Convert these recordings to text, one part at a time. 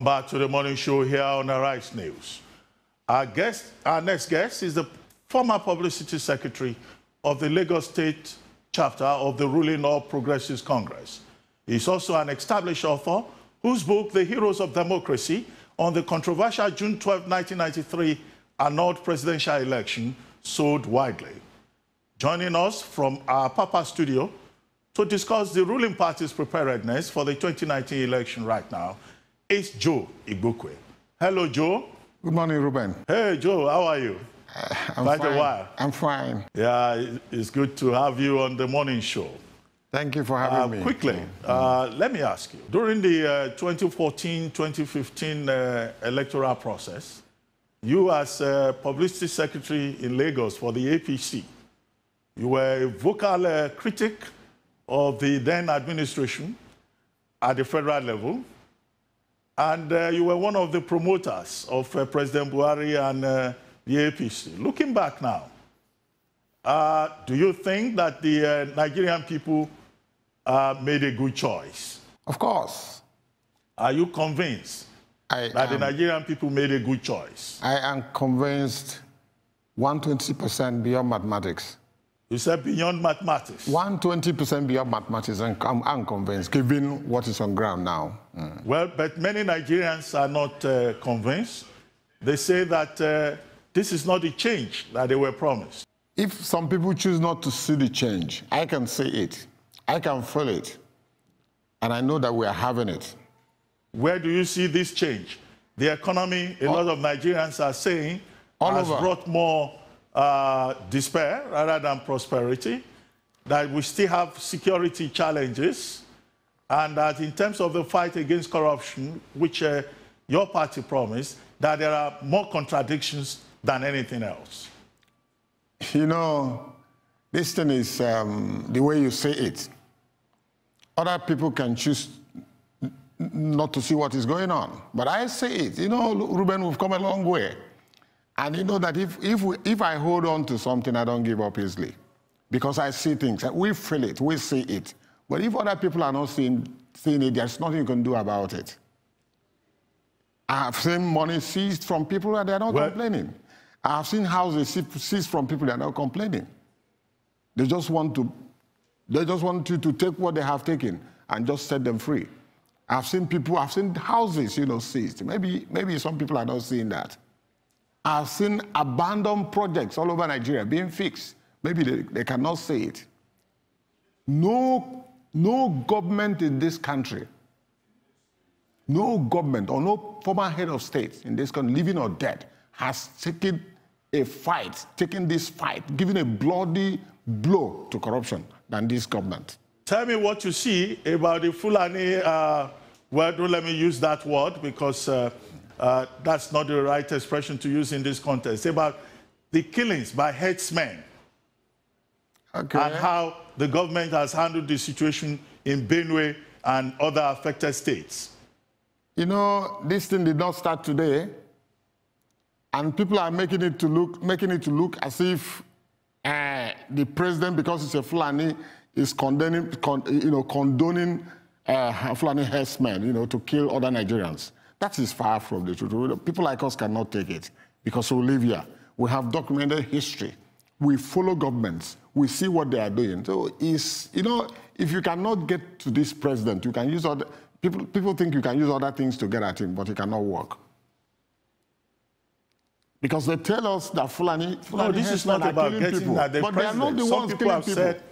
Back to the morning show here on Arise News. Our next guest is the former Publicity Secretary of the Lagos State chapter of the ruling All Progressives Congress. He's also an established author whose book, The Heroes of Democracy, on the controversial June 12, 1993 annulled presidential election, sold widely. Joining us from our Papa studio to discuss the ruling party's preparedness for the 2019 election right now is Joe Igbokwe. Hello, Joe. Good morning, Ruben. Hey, Joe, how are you? I'm Quite fine. a while. I'm fine. Yeah, it's good to have you on the morning show. Thank you for having me. Quickly, let me ask you. During the 2014-2015 electoral process, you as Publicity Secretary in Lagos for the APC, you were a vocal critic of the then administration at the federal level, and you were one of the promoters of President Buhari and the APC. Looking back now, do you think that the Nigerian people made a good choice? Of course. Are you convinced that the Nigerian people made a good choice? I am convinced 120% beyond mathematics. You said beyond mathematics? 120% beyond mathematics, and I'm convinced, given what is on ground now. Well, but many Nigerians are not convinced. They say that this is not the change that they were promised. If some people choose not to see the change, I can see it. I can feel it. And I know that we are having it. Where do you see this change? The economy, a lot of Nigerians are saying, has brought more despair rather than prosperity, that we still have security challenges, and that in terms of the fight against corruption, which your party promised, that there are more contradictions than anything else. You know, this thing is the way you say it. Other people can choose not to see what is going on, but I say it. You know, Ruben, we've come a long way. And you know that if I hold on to something, I don't give up easily. Because I see things, we feel it, we see it. But if other people are not seeing it, there's nothing you can do about it. I have seen money seized from people and they're not complaining. I have seen houses seized from people that are not complaining. They just want you to take what they have taken and just set them free. I've seen houses, you know, seized. Maybe some people are not seeing that. I've seen abandoned projects all over Nigeria being fixed. Maybe they cannot say it. No government in this country, no government or no former head of state in this country, living or dead, has taken this fight, given a bloody blow to corruption than this government. Tell me what you see about the Fulani, well, don't let me use that word because that's not the right expression to use in this context, about the killings by herdsmen, and how the government has handled the situation in Benue and other affected states. You know, this thing did not start today, and people are making it to look as if the president, because he's a Fulani, is condoning Fulani herdsmen, to kill other Nigerians. That is far from the truth. People like us cannot take it because we live here. We have documented history. We follow governments. We see what they are doing. So, if you cannot get to this president, you can use other people think you can use other things to get at him, but it cannot work. Because they tell us that Fulani no, this is not about getting people, at the but president. They are not the ones killing people. Said,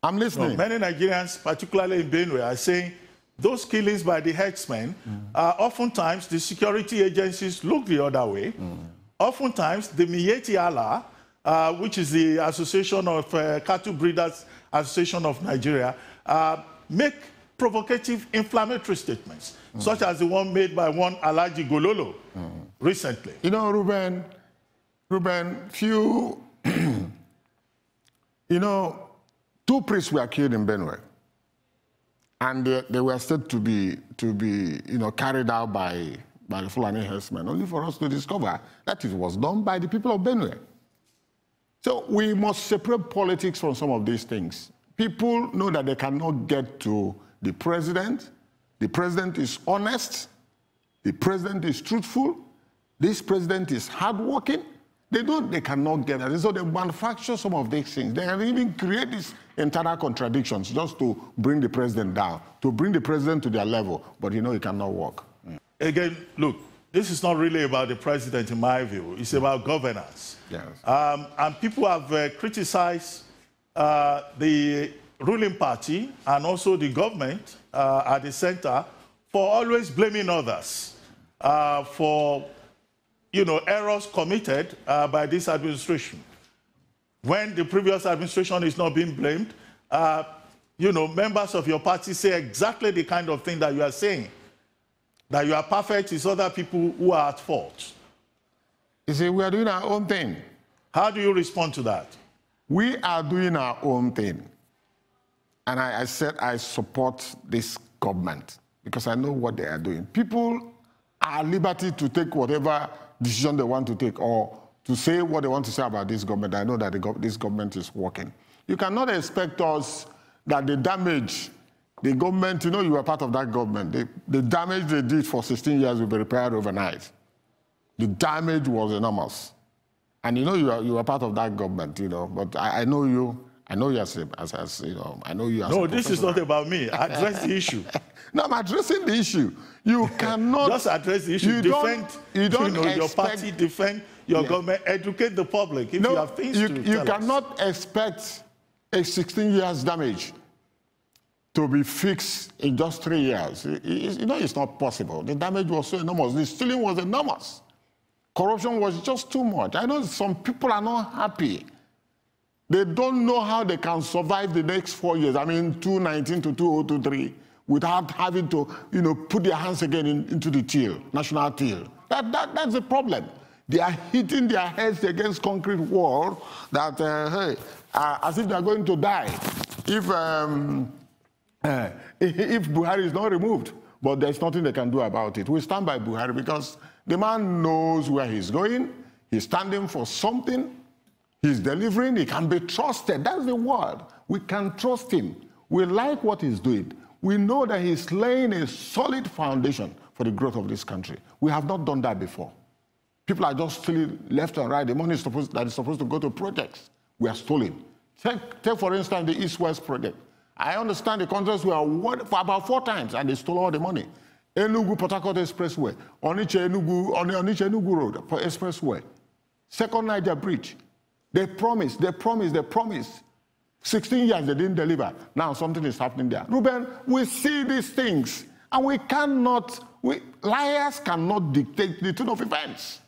I'm listening. No, many Nigerians, particularly in Benue, are saying those killings by the herdsmen, oftentimes the security agencies look the other way. Oftentimes the Miyetti Allah, which is the Association of Cattle Breeders Association of Nigeria, make provocative, inflammatory statements, such as the one made by one Alhaji Gololo recently. You know, Ruben, two priests were killed in Benue, and they were said to be carried out by the Fulani herdsmen, only for us to discover that it was done by the people of Benue. So we must separate politics from some of these things. People know that they cannot get to the president. The president is honest. The president is truthful. This president is hardworking. They cannot get that. So they manufacture some of these things. They can even create these internal contradictions just to bring the president down, to bring the president to their level. But it cannot work. Again, look, this is not really about the president, in my view. It's about governance. Yes. And people have criticized the ruling party and also the government at the center for always blaming others for errors committed by this administration. When the previous administration is not being blamed, members of your party say exactly the kind of thing that you are saying. That you are perfect is other people who are at fault. You see, we are doing our own thing. How do you respond to that? We are doing our own thing. And I said I support this government because I know what they are doing. People are at liberty to take whatever decision they want to take or to say what they want to say about this government. I know that this government is working. You cannot expect us that the damage, the government, you were part of that government, the damage they did for 16 years will be repaired overnight. The damage was enormous. And you were part of that government, but I know you. I know you as I know you as No, this is not about me. Address the issue. No, I'm addressing the issue. You cannot... Just address the issue. Defend your party, defend your government, educate the public if you have things to tell us. You cannot expect a 16 years damage to be fixed in just 3 years. It's not possible. The damage was so enormous. The stealing was enormous. Corruption was just too much. I know some people are not happy. They don't know how they can survive the next 4 years. I mean, 2019 to 2023, without having to, put their hands again into the till, national till. That's the problem. They are hitting their heads against concrete walls that, as if they are going to die if Buhari is not removed. But there's nothing they can do about it. We stand by Buhari because the man knows where he's going. He's standing for something. He's delivering. He can be trusted. That's the word. We can trust him. We like what he's doing. We know that he's laying a solid foundation for the growth of this country. We have not done that before. People are just stealing left and right. The money that is supposed to go to projects, we are stealing. Take for instance, the East-West project. I understand the contracts were awarded for about 4 times, and they stole all the money. Enugu-Port Harcourt Expressway, Onitsha-Enugu Road for Expressway, Second Niger Bridge. They promised. 16 years they didn't deliver. Now something is happening there. Ruben, we see these things, and liars cannot dictate the tune of events.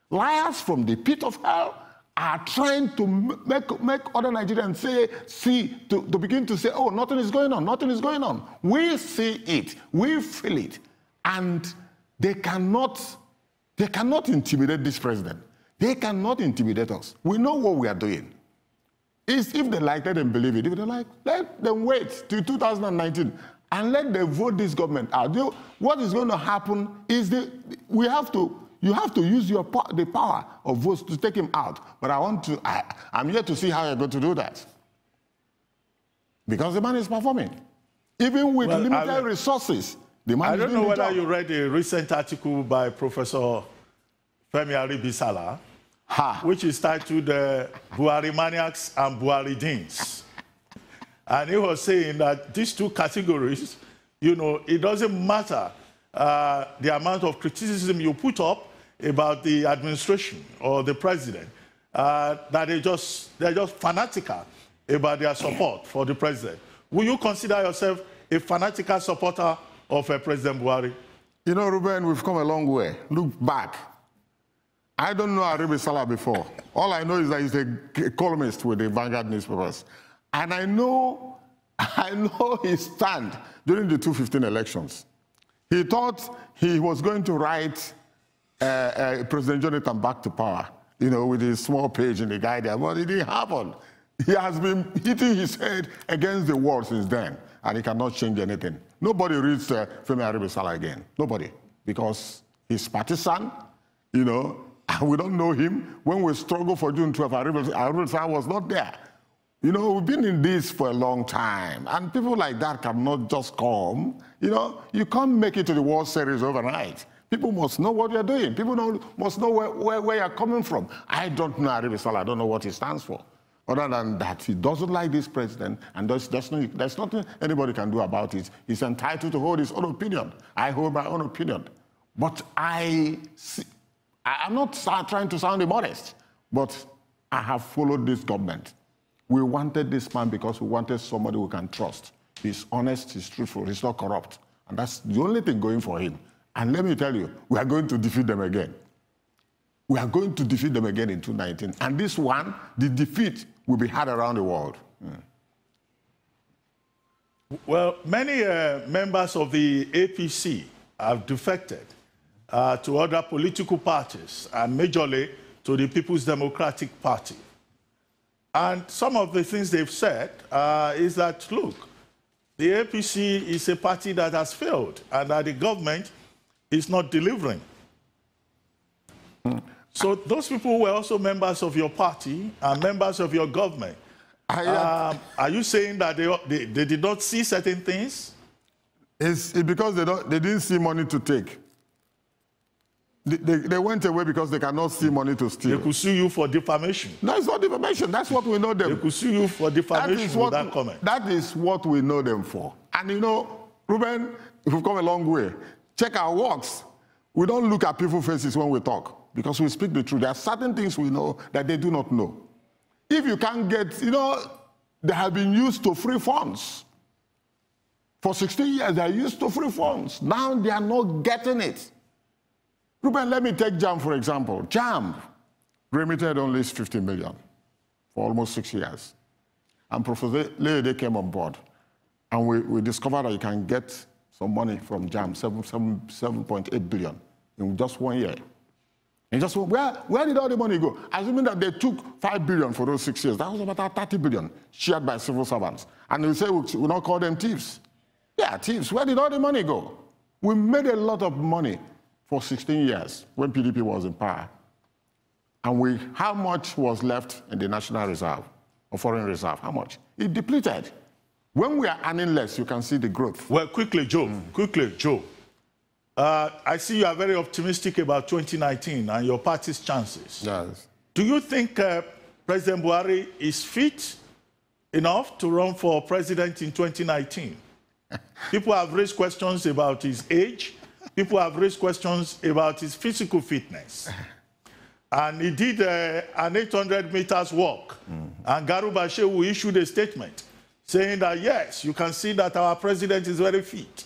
Liars from the pit of hell are trying to make other Nigerians to begin to say, oh, nothing is going on, nothing is going on. We see it, we feel it, and they cannot intimidate this president. They cannot intimidate us. We know what we are doing. If they like, let them believe it. If they like, let them wait till 2019 and let them vote this government out. What is going to happen is you have to use the power of votes to take him out. But I'm here to see how you're going to do that. Because the man is performing. Even with limited resources, the man is doing the job. I don't know whether you read a recent article by Professor Femi Aribisala, which is titled Buhari Maniacs and Buhari Deans. And he was saying that these two categories, it doesn't matter the amount of criticism you put up about the administration or the president, that they're just fanatical about their support for the president. Will you consider yourself a fanatical supporter of President Buhari? Ruben, we've come a long way. Look back. I don't know Aribisala before. All I know is that he's a columnist with the Vanguard newspapers. And I know his stand during the 2015 elections. He thought he was going to write President Jonathan back to power, with his small page in the Guardian, but it didn't happen. He has been hitting his head against the wall since then, and he cannot change anything. Nobody reads Femi Aribisala again. Nobody. Because he's partisan, and we don't know him. When we struggled for June 12, Aribisala was not there. We've been in this for a long time, and people like that cannot just come. You can't make it to the World Series overnight. People must know what you're doing. People must know where you're coming from. I don't know Aribisala. I don't know what he stands for. Other than that, he doesn't like this president, and there's nothing anybody can do about it. He's entitled to hold his own opinion. I hold my own opinion. But I'm not trying to sound immodest, but I have followed this government. We wanted this man because we wanted somebody we can trust. He's honest, he's truthful, he's not corrupt. And that's the only thing going for him. And let me tell you, we are going to defeat them again. We are going to defeat them again in 2019. And this one, the defeat will be had around the world. Well, many members of the APC have defected to other political parties, and majorly to the People's Democratic Party. And some of the things they've said is that, look, the APC is a party that has failed and that the government is not delivering. So those people were also members of your party and members of your government. Are you saying that they did not see certain things? It's because they didn't see money to take. They went away because they cannot see money to steal. They could sue you for defamation. No, it's not defamation. That's what we know them. They could sue you for defamation with that comment. That is what we know them for. And you know, Ruben, we've come a long way. Check our works. We don't look at people's faces when we talk because we speak the truth. There are certain things we know that they do not know. If you can't get, you know, they have been used to free funds. For 16 years, they are used to free funds. Now they are not getting it. Ruben, let me take JAM, for example. JAM remitted only 50 million for almost 6 years. And Professor Leede came on board. And we discovered that you can get some money from JAM, 7.8 billion in just 1 year. And just where did all the money go? Assuming that they took 5 billion for those 6 years, that was about 30 billion shared by civil servants. And we say we'll not call them thieves. Yeah, thieves. Where did all the money go? We made a lot of money for 16 years when PDP was in power. And how much was left in the National Reserve or Foreign Reserve? How much? It depleted. When we are earning less, you can see the growth. Well, quickly, Joe. Quickly, Joe. I see you are very optimistic about 2019 and your party's chances. Yes. Do you think President Buhari is fit enough to run for president in 2019? People have raised questions about his age. People have raised questions about his physical fitness. And he did an 800 meters walk. And Garuba Shehu issued a statement saying that, yes, you can see that our president is very fit.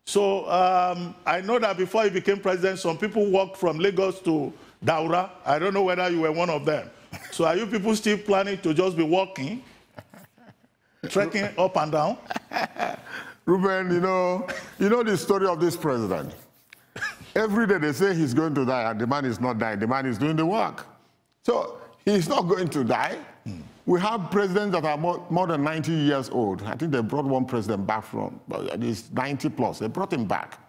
So I know that before he became president, some people walked from Lagos to Daura. I don't know whether you were one of them. So are you people still planning to just be walking, trekking up and down? Ruben, you know the story of this president. Every day they say he's going to die, and the man is not dying. The man is doing the work. So he's not going to die. We have presidents that are more than 90 years old. I think they brought one president back from, he's 90 plus. They brought him back.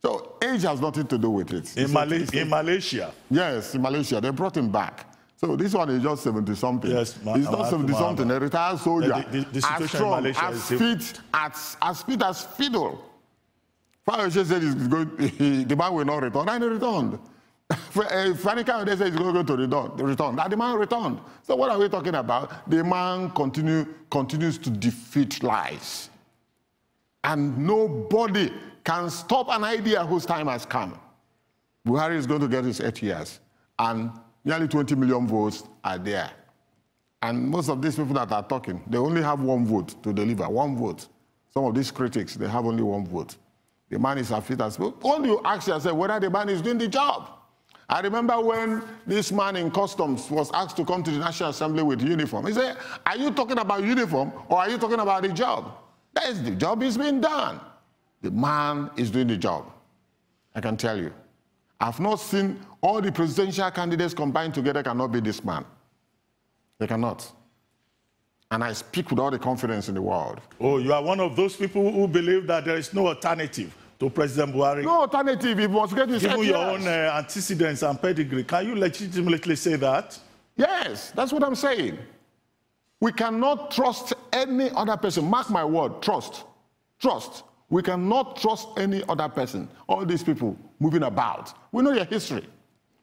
So age has nothing to do with it. In Malaysia? Yes, in Malaysia. They brought him back. So this one is just 70-something. Yes, he's not 70-something, a retired soldier. Yeah, the situation as strong, in Malaysia as fit as fiddle. Fayose said the man will not return, and he returned. Fanika, they said he's going to return. And the man returned. So what are we talking about? The man continues to defeat lies. And nobody can stop an idea whose time has come. Buhari is going to get his 8 years. And nearly 20 million votes are there. And most of these people that are talking, they only have one vote to deliver, one vote. Some of these critics, they have only one vote. The man is as fit as well. Only you ask yourself whether the man is doing the job. I remember when this man in customs was asked to come to the National Assembly with uniform. He said, are you talking about uniform or are you talking about the job? That is, the job is being done. The man is doing the job. I can tell you. I've not seen all the presidential candidates combined together cannot be this man. They cannot. And I speak with all the confidence in the world. Oh, you are one of those people who believe that there is no alternative to President Buhari? No alternative. He must get his given your own antecedents and pedigree. Can you legitimately say that? Yes, that's what I'm saying. We cannot trust any other person. Mark my word, trust. Trust. We cannot trust any other person. All these people moving about. We know their history.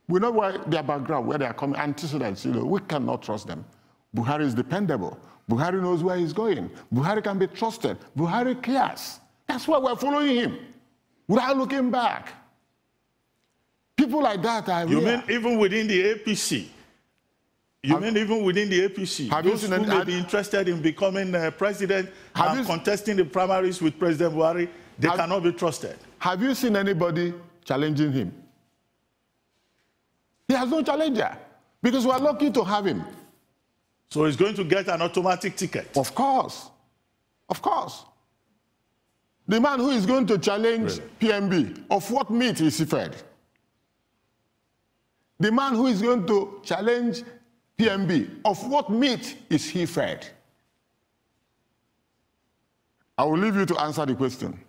We know their background, where they are coming, antecedents. We cannot trust them. Buhari is dependable. Buhari knows where he's going. Buhari can be trusted. Buhari cares. That's why we're following him without looking back. People like that are You mean even within the APC? Even within the APC, those who may be interested in becoming president and contesting the primaries with President Buhari, they cannot be trusted. Have you seen anybody challenging him? He has no challenger because we are lucky to have him. So he's going to get an automatic ticket? Of course. Of course. The man who is going to challenge PMB, of what meat is he fed? The man who is going to challenge PMB, of what meat is he fed? I will leave you to answer the question.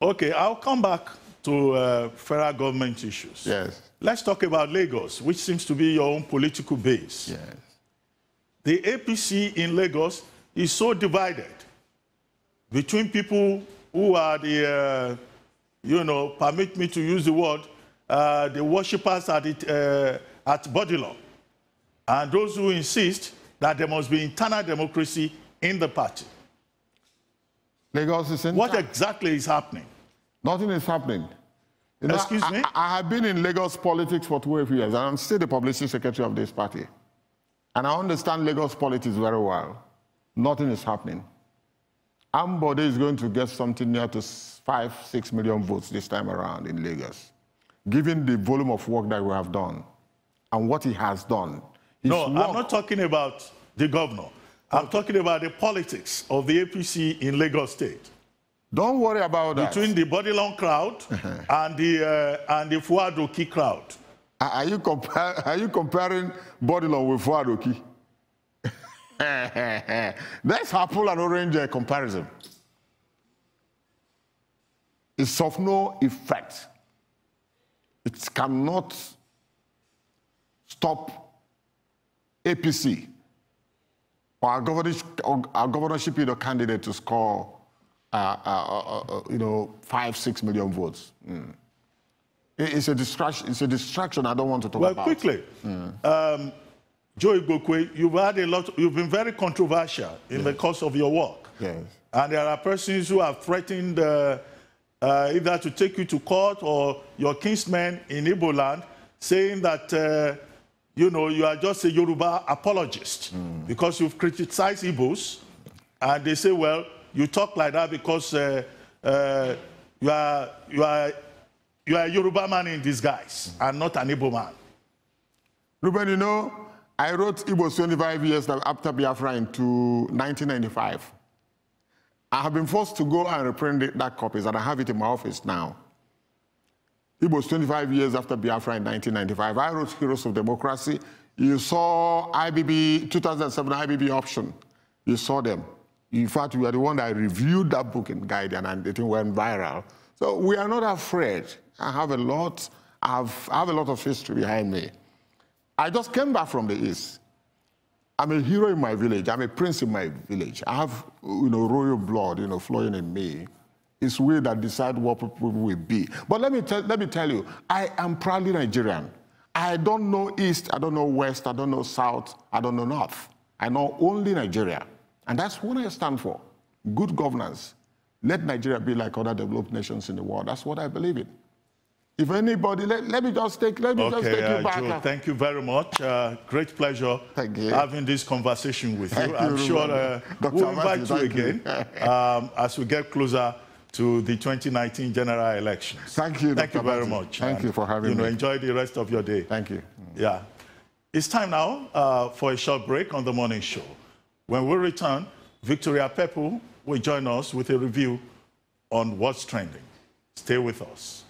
Okay, I'll come back to federal government issues. Yes. Let's talk about Lagos, which seems to be your own political base. Yes. The APC in Lagos is so divided between people who are the, permit me to use the word, the worshippers at Bodilon, and those who insist that there must be internal democracy in the party. Lagos is in What exactly is happening? Nothing is happening. Excuse me? I have been in Lagos politics for 12 years, and I'm still the publicity secretary of this party. And I understand Lagos politics very well. Nothing is happening. Ambode is going to get something near to 5-6 million votes this time around in Lagos, given the volume of work that we have done and what he has done. No, I'm not talking about the governor. I'm talking about the politics of the APC in Lagos State. Don't worry about that. Between the Bodilon crowd and the Fuadoki crowd. Are you comparing Bodilon with Fuadoki? That's apple and orange comparison. It's of no effect. It cannot stop APC or our governorship candidate to score 5-6 million votes. It's a distraction. It's a distraction I don't want to talk about. Well, quickly, Joe Igbokwe, you've been very controversial in the course of your work. Yes. And there are persons who have threatened either to take you to court or your kinsmen in Igbo land, saying that you are just a Yoruba apologist because you've criticized Igbos, and they say, well, you talk like that because you are a Yoruba man in disguise and not an Igbo man. Ruben, I wrote Igbo's 25 years after Biafra into 1995. I have been forced to go and reprint that copies, and I have it in my office now. Igbo's 25 years after Biafra in 1995. I wrote Heroes of Democracy. You saw IBB, 2007 IBB option. You saw them. In fact, you are the one that reviewed that book in Guardian, and it went viral. So we are not afraid. I have a lot of history behind me. I just came back from the East. I'm a hero in my village. I'm a prince in my village. I have, royal blood, flowing in me. It's we that decide what people will be. But let me tell you, I am proudly Nigerian. I don't know East, I don't know West, I don't know South, I don't know North. I know only Nigeria. And that's what I stand for. Good governance. Let Nigeria be like other developed nations in the world. That's what I believe in. If anybody, let me just take you back. Joe, thank you very much. Great pleasure having this conversation with you. I'm sure we'll invite you again as we get closer to the 2019 general elections. Thank you, Thank you very much. Thank you for having me. Enjoy the rest of your day. Thank you. Yeah. It's time now for a short break on the morning show. When we return, Victoria Pepu will join us with a review on what's trending. Stay with us.